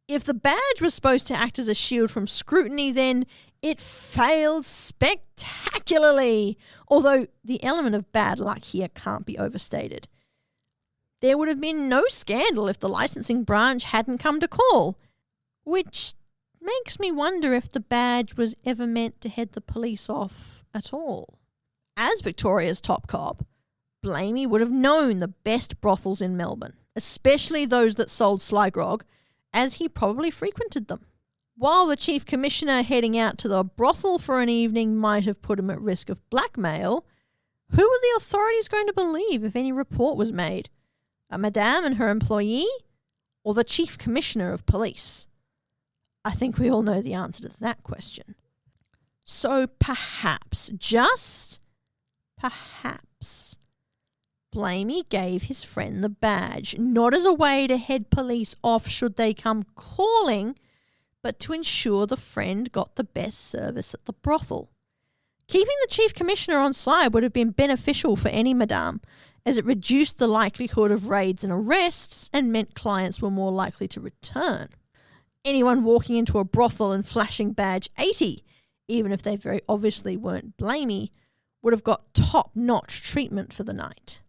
If the badge was supposed to act as a shield from scrutiny, then it failed spectacularly, although the element of bad luck here can't be overstated. There would have been no scandal if the licensing branch hadn't come to call, which makes me wonder if the badge was ever meant to head the police off at all. As Victoria's top cop, Blamey would have known the best brothels in Melbourne, especially those that sold sly grog, as he probably frequented them. While the Chief Commissioner heading out to the brothel for an evening might have put him at risk of blackmail, who were the authorities going to believe if any report was made? A madame and her employee, or the Chief Commissioner of Police? I think we all know the answer to that question. So perhaps, just perhaps, Blamey gave his friend the badge, not as a way to head police off should they come calling, but to ensure the friend got the best service at the brothel. Keeping the Chief Commissioner on side would have been beneficial for any madame, as it reduced the likelihood of raids and arrests and meant clients were more likely to return. Anyone walking into a brothel and flashing badge 80, even if they very obviously weren't Blamey, would have got top-notch treatment for the night.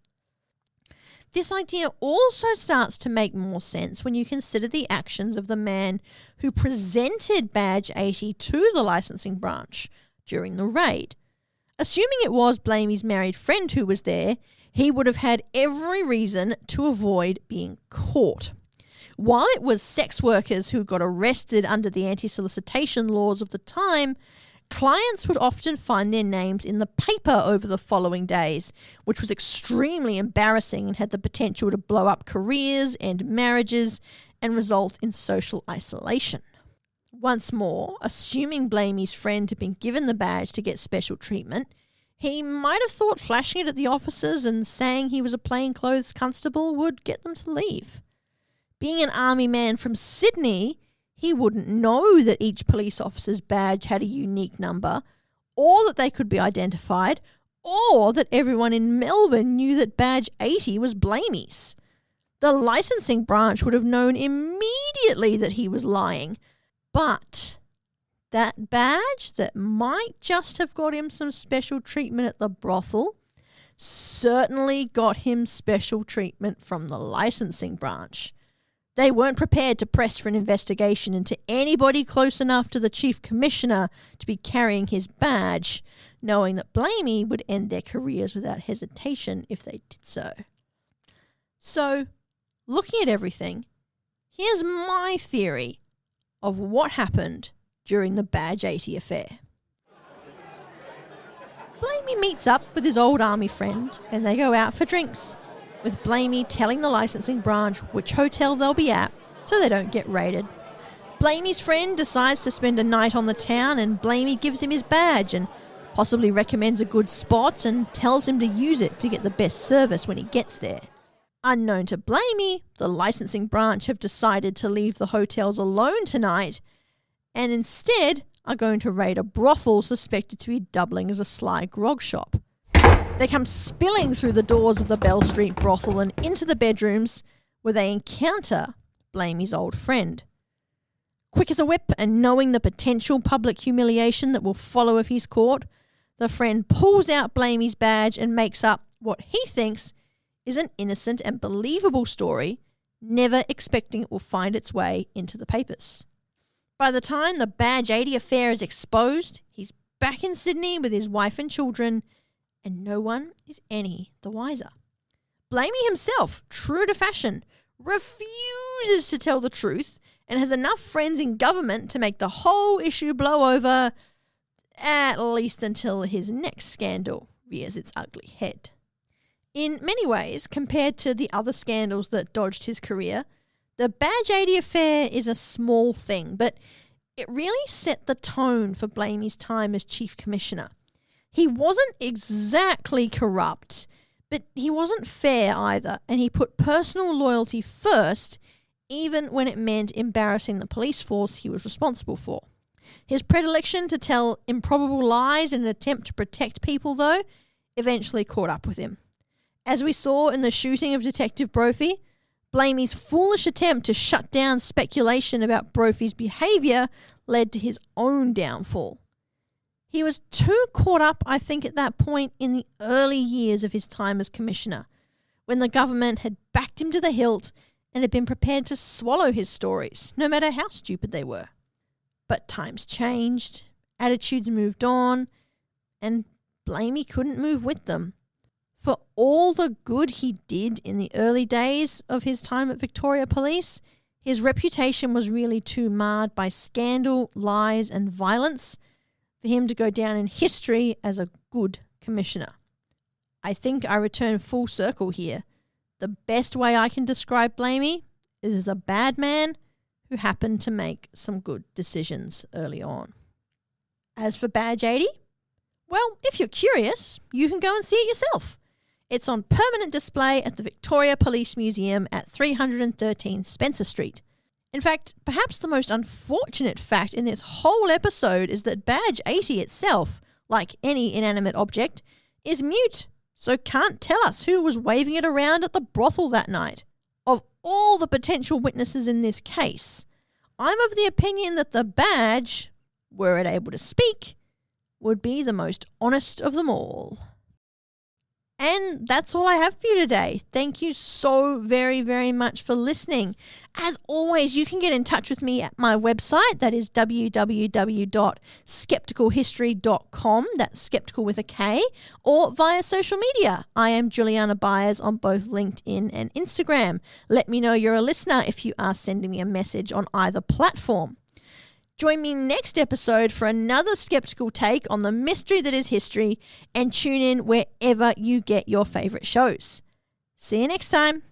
This idea also starts to make more sense when you consider the actions of the man who presented badge 80 to the licensing branch during the raid. Assuming it was Blamey's married friend who was there, he would have had every reason to avoid being caught. While it was sex workers who got arrested under the anti-solicitation laws of the time, clients would often find their names in the paper over the following days, which was extremely embarrassing and had the potential to blow up careers, end marriages, and result in social isolation. Once more, assuming Blamey's friend had been given the badge to get special treatment, he might have thought flashing it at the officers and saying he was a plainclothes constable would get them to leave. Being an army man from Sydney, he wouldn't know that each police officer's badge had a unique number, or that they could be identified, or that everyone in Melbourne knew that badge 80 was Blamey's. The licensing branch would have known immediately that he was lying, but that badge that might just have got him some special treatment at the brothel certainly got him special treatment from the licensing branch. They weren't prepared to press for an investigation into anybody close enough to the Chief Commissioner to be carrying his badge, knowing that Blamey would end their careers without hesitation if they did so. So, looking at everything, Here's my theory of what happened during the Badge 80 affair. Blamey meets up with his old army friend and they go out for drinks, with Blamey telling the licensing branch which hotel they'll be at so they don't get raided. Blamey's friend decides to spend a night on the town and Blamey gives him his badge and possibly recommends a good spot and tells him to use it to get the best service when he gets there. Unknown to Blamey, the licensing branch have decided to leave the hotels alone tonight and instead are going to raid a brothel suspected to be doubling as a sly grog shop. They come spilling through the doors of the Bell Street brothel and into the bedrooms where they encounter Blamey's old friend. Quick as a whip and knowing the potential public humiliation that will follow if he's caught, the friend pulls out Blamey's badge and makes up what he thinks is an innocent and believable story, never expecting it will find its way into the papers. By the time the Badge 80 affair is exposed, he's back in Sydney with his wife and children, and no one is any the wiser. Blamey himself, true to fashion, refuses to tell the truth and has enough friends in government to make the whole issue blow over, at least until his next scandal rears its ugly head. In many ways, compared to the other scandals that dodged his career, the Badge 80 affair is a small thing, but it really set the tone for Blamey's time as Chief Commissioner. He wasn't exactly corrupt, but he wasn't fair either, and he put personal loyalty first, even when it meant embarrassing the police force he was responsible for. His predilection to tell improbable lies in an attempt to protect people, though, eventually caught up with him. As we saw in the shooting of Detective Brophy, Blamey's foolish attempt to shut down speculation about Brophy's behaviour led to his own downfall. He was too caught up, I think, at that point in the early years of his time as Commissioner, when the government had backed him to the hilt and had been prepared to swallow his stories, no matter how stupid they were. But times changed, attitudes moved on, and Blamey couldn't move with them. For all the good he did in the early days of his time at Victoria Police, his reputation was really too marred by scandal, lies and violence for him to go down in history as a good commissioner. I think I return full circle here. The best way I can describe Blamey is as a bad man who happened to make some good decisions early on. As for Badge 80, well, if you're curious, you can go and see it yourself. It's on permanent display at the Victoria Police Museum at 313 Spencer Street. In fact, perhaps the most unfortunate fact in this whole episode is that Badge 80 itself, like any inanimate object, is mute, so can't tell us who was waving it around at the brothel that night. Of all the potential witnesses in this case, I'm of the opinion that the badge, were it able to speak, would be the most honest of them all. And that's all I have for you today. Thank you so very, very much for listening. As always, you can get in touch with me at my website. That is www.skepticalhistory.com. That's skeptical with a K. Or via social media. I am Juliana Byers on both LinkedIn and Instagram. Let me know you're a listener if you are sending me a message on either platform. Join me next episode for another skeptical take on the mystery that is history, and tune in wherever you get your favourite shows. See you next time.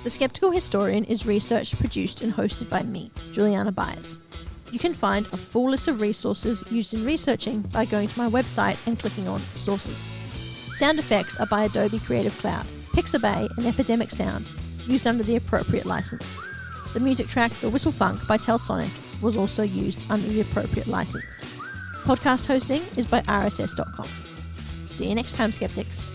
The Skeptical Historian is researched, produced and hosted by me, Juliana Byers. You can find a full list of resources used in researching by going to my website and clicking on Sources. Sound effects are by Adobe Creative Cloud, Pixabay and Epidemic Sound, used under the appropriate license. The music track The Whistle Funk by Telsonic was also used under the appropriate license. Podcast hosting is by rss.com. See you next time, skeptics.